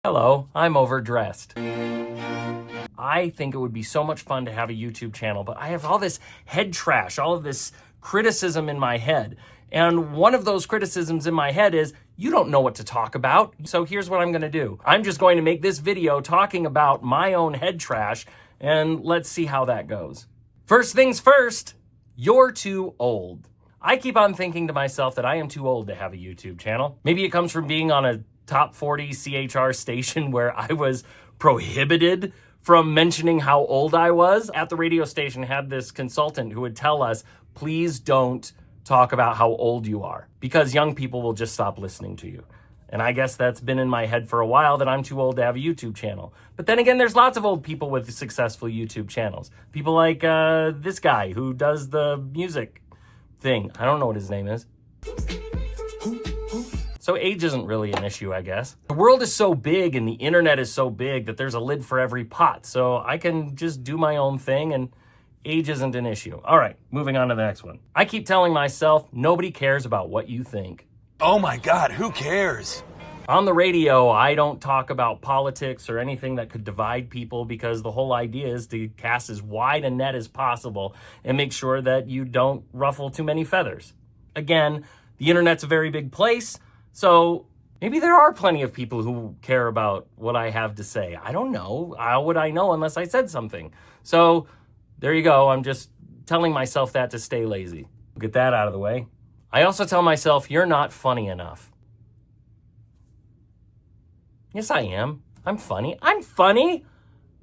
Hello, I'm overdressed. I think it would be so much fun to have a YouTube channel, but I have all this head trash, all of this criticism in my head. And one of those criticisms in my head is, you don't know what to talk about. So here's what I'm gonna do. I'm just going to make this video talking about my own head trash, and let's see how that goes. First things first, you're too old. I keep on thinking to myself that I am too old to have a YouTube channel. Maybe it comes from being on a top 40 CHR station where I was prohibited from mentioning how old I was. At the radio station had this consultant who would tell us, please don't talk about how old you are because young people will just stop listening to you. And I guess that's been in my head for a while that I'm too old to have a YouTube channel. But then again, there's lots of old people with successful YouTube channels. People like this guy who does the music thing. I don't know what his name is. So age isn't really an issue, I guess. The world is so big and the internet is so big that there's a lid for every pot. So I can just do my own thing and age isn't an issue. All right, moving on to the next one. I keep telling myself, nobody cares about what you think. Oh my God, who cares? On the radio, I don't talk about politics or anything that could divide people because the whole idea is to cast as wide a net as possible and make sure that you don't ruffle too many feathers. Again, the internet's a very big place. So maybe there are plenty of people who care about what I have to say. I don't know. How would I know unless I said something? So there you go. I'm just telling myself that to stay lazy. Get that out of the way. I also tell myself, you're not funny enough. Yes, I am. I'm funny. I'm funny.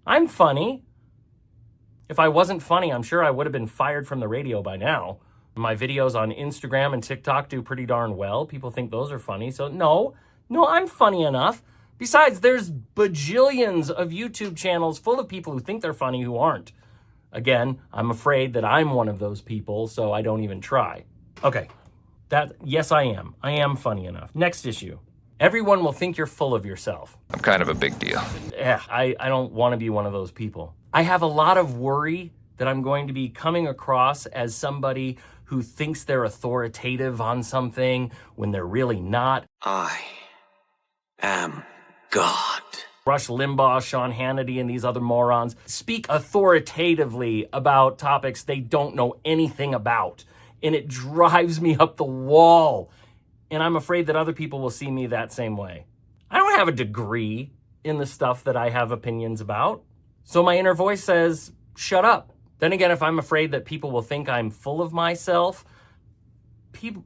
I'm funny. If I wasn't funny, I'm sure I would have been fired from the radio by now. My videos on Instagram and TikTok do pretty darn well. People think those are funny. So no, I'm funny enough. Besides, there's bajillions of YouTube channels full of people who think they're funny who aren't. Again, I'm afraid that I'm one of those people, so I don't even try. Okay, yes, I am. I am funny enough. Next issue. Everyone will think you're full of yourself. I'm kind of a big deal. Yeah, I don't want to be one of those people. I have a lot of worry that I'm going to be coming across as somebody who thinks they're authoritative on something when they're really not. I am God. Rush Limbaugh, Sean Hannity, and these other morons speak authoritatively about topics they don't know anything about. And it drives me up the wall. And I'm afraid that other people will see me that same way. I don't have a degree in the stuff that I have opinions about. So my inner voice says, shut up. Then again, if I'm afraid that people will think I'm full of myself,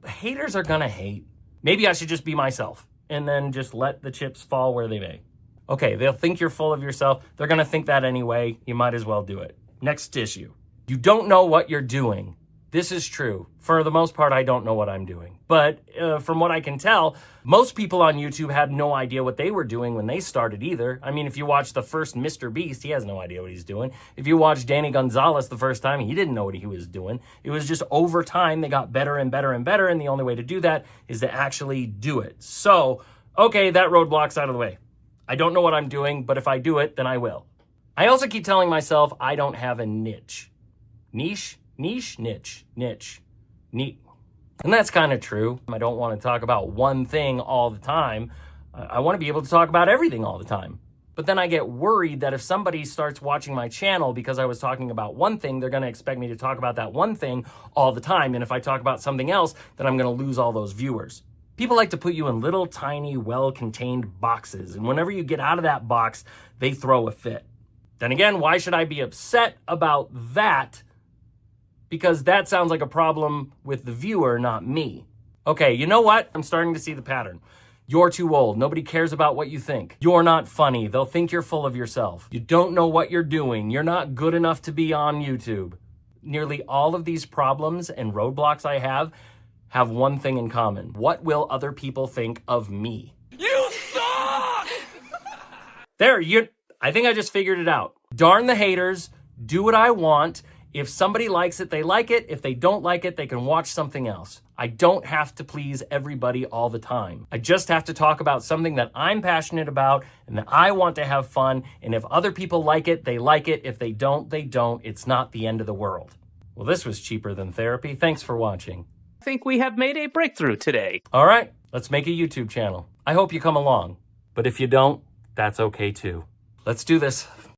haters are gonna hate. Maybe I should just be myself and then just let the chips fall where they may. Okay, they'll think you're full of yourself. They're gonna think that anyway. You might as well do it. Next issue. You don't know what you're doing. This is true. For the most part, I don't know what I'm doing. But from what I can tell, most people on YouTube had no idea what they were doing when they started either. I mean, if you watch the first Mr. Beast, he has no idea what he's doing. If you watch Danny Gonzalez the first time, he didn't know what he was doing. It was just over time, they got better and better and better, and the only way to do that is to actually do it. So, okay, that roadblock's out of the way. I don't know what I'm doing, but if I do it, then I will. I also keep telling myself I don't have a niche. Niche? Niche. And that's kind of true. I don't want to talk about one thing all the time. I want to be able to talk about everything all the time. But then I get worried that if somebody starts watching my channel because I was talking about one thing, they're going to expect me to talk about that one thing all the time. And if I talk about something else, then I'm going to lose all those viewers. People like to put you in little, tiny, well-contained boxes. And whenever you get out of that box, they throw a fit. Then again, why should I be upset about that? Because that sounds like a problem with the viewer, not me. Okay, you know what? I'm starting to see the pattern. You're too old. Nobody cares about what you think. You're not funny. They'll think you're full of yourself. You don't know what you're doing. You're not good enough to be on YouTube. Nearly all of these problems and roadblocks I have one thing in common. What will other people think of me? You suck! I think I just figured it out. Darn the haters. Do what I want. If somebody likes it, they like it. If they don't like it, they can watch something else. I don't have to please everybody all the time. I just have to talk about something that I'm passionate about and that I want to have fun. And if other people like it, they like it. If they don't, they don't. It's not the end of the world. Well, this was cheaper than therapy. Thanks for watching. I think we have made a breakthrough today. All right, let's make a YouTube channel. I hope you come along. But if you don't, that's okay too. Let's do this.